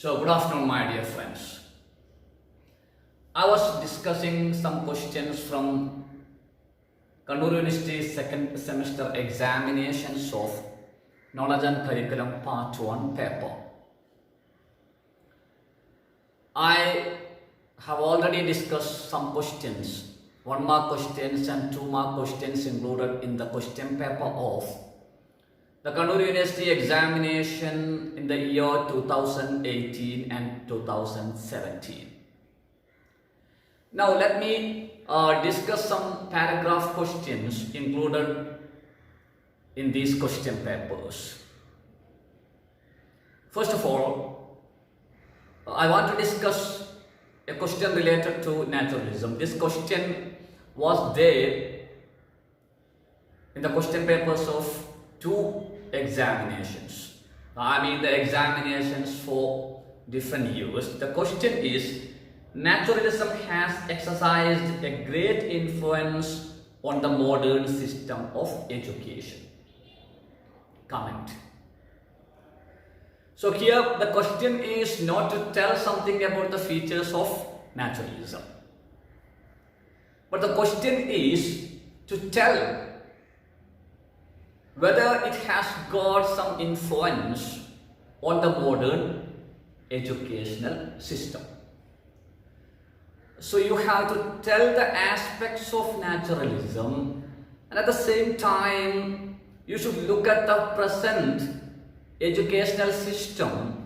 So, good afternoon, my dear friends. I was discussing some questions from Kannur University second semester examinations of Knowledge and Curriculum Part 1 paper. I have already discussed some questions, 1 mark questions and 2 mark questions included in the question paper of the Kannur University examination in the year 2018 and 2017. Now let me discuss some paragraph questions included in these question papers. First of all, I want to discuss a question related to naturalism. This question was there in the question papers of 2 examinations. I mean the examinations for different years. The question is, naturalism has exercised a great influence on the modern system of education. Comment. So here the question is not to tell something about the features of naturalism, but the question is to tell whether it has got some influence on the modern educational system. So you have to tell the aspects of naturalism, and at the same time you should look at the present educational system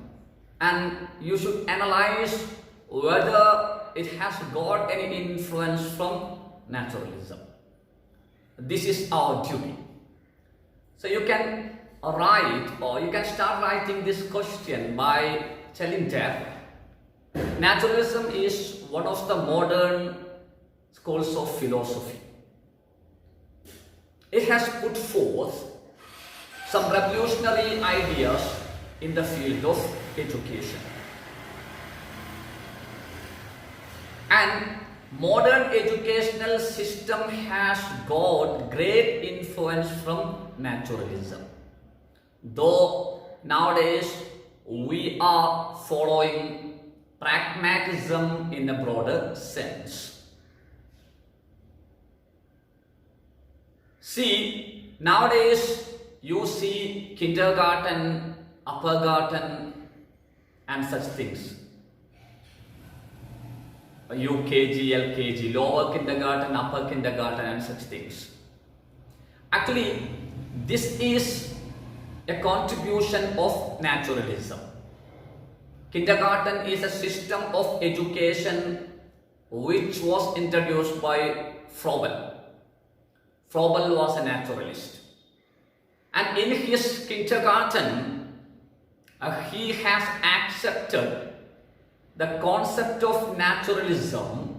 and you should analyze whether it has got any influence from naturalism. This is our duty. So you can write, or you can start writing this question by telling that naturalism is one of the modern schools of philosophy. It has put forth some revolutionary ideas in the field of education. And modern educational system has got great influence from naturalism. Though nowadays we are following pragmatism in a broader sense. See, nowadays you see kindergarten, upper garden and such things. UKG, LKG, lower kindergarten, upper kindergarten and such things. Actually, this is a contribution of naturalism. Kindergarten is a system of education which was introduced by Froebel. Froebel was a naturalist. And in his kindergarten, he has accepted the concept of naturalism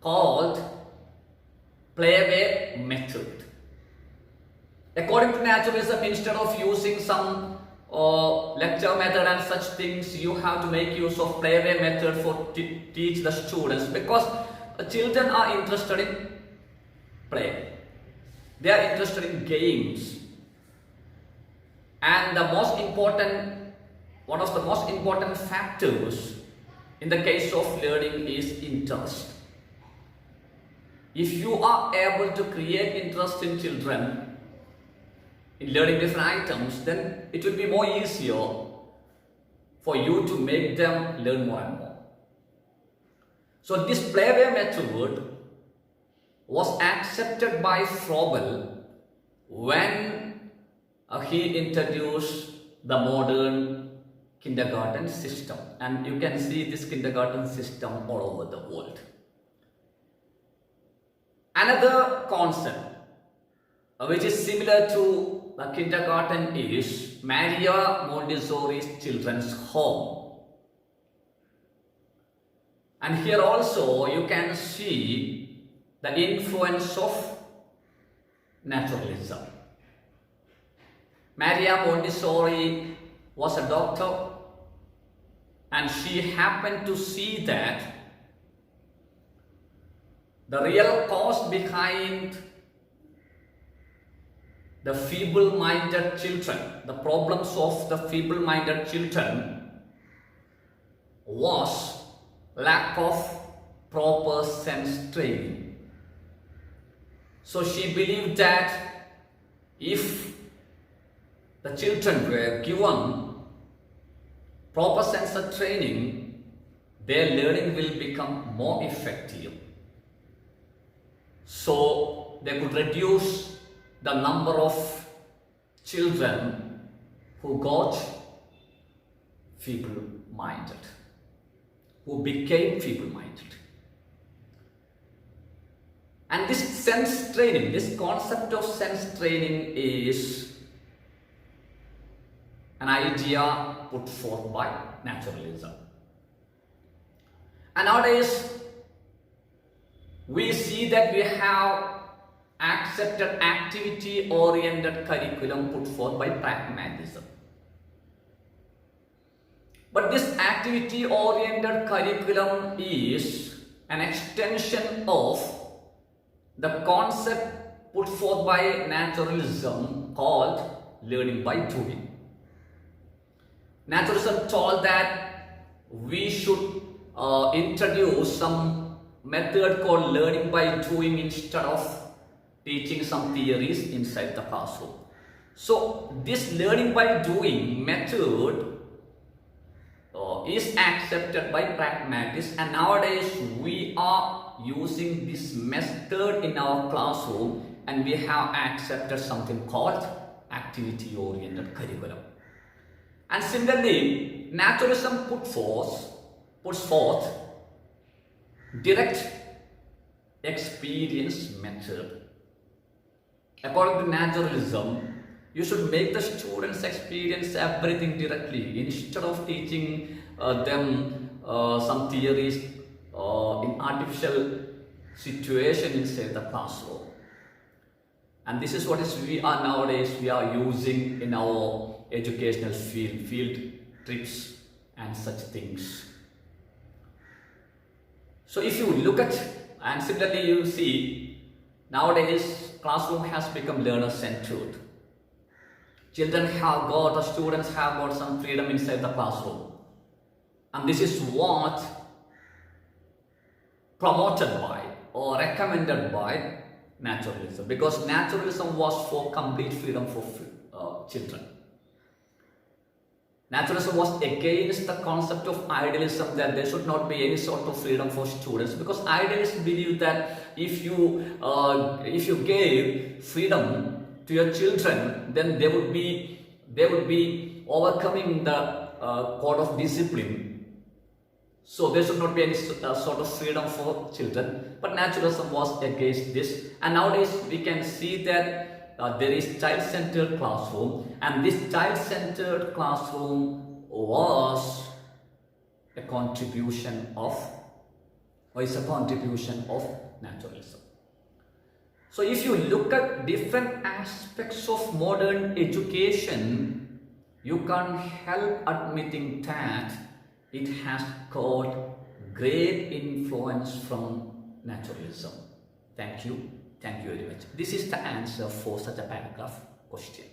called playway method. According to naturalism, instead of using some lecture method and such things, you have to make use of playway method for teach the students, because children are interested in play. They are interested in games. And one of the most important factors in the case of learning is interest. If you are able to create interest in children in learning different items, then it will be more easier for you to make them learn more and more. So this playway method was accepted by Froebel when he introduced the modern kindergarten system, and you can see this kindergarten system all over the world. Another concept which is similar to the kindergarten is Maria Montessori's children's home. And here also you can see the influence of naturalism. Maria Montessori was a doctor, and she happened to see that the real cause behind the feeble-minded children, the problems of the feeble-minded children was lack of proper sense training. So she believed that if the children were given proper sense of training, their learning will become more effective. So they could reduce the number of children who got feeble-minded, who became feeble-minded. And this sense training, this concept of sense training is an idea put forth by naturalism. And nowadays, we see that we have accepted activity-oriented curriculum put forth by pragmatism. But this activity-oriented curriculum is an extension of the concept put forth by naturalism called learning by doing. Naturalism told that we should introduce some method called learning by doing instead of teaching some theories inside the classroom. So this learning by doing method is accepted by pragmatists, and nowadays we are using this method in our classroom, and we have accepted something called activity-oriented curriculum. And similarly, naturalism puts forth direct experience method. According to naturalism, you should make the students experience everything directly instead of teaching them some theories in artificial situation inside the classroom. And this is what we are nowadays using in our educational field trips and such things. So if you look at, and similarly you see, nowadays classroom has become learner-centered. Students have got some freedom inside the classroom. And this is what promoted by or recommended by naturalism, because naturalism was for complete freedom for children. Naturalism was against the concept of idealism, that there should not be any sort of freedom for students, because idealists believe that if you gave freedom to your children, then they would be overcoming the code of discipline. So there should not be any sort of freedom for children. But naturalism was against this, and nowadays we can see that there is child-centered classroom, and this child-centered classroom was a contribution of naturalism. So if you look at different aspects of modern education, you can't help admitting that it has got great influence from naturalism. Thank you very much. This is the answer for such a paragraph question.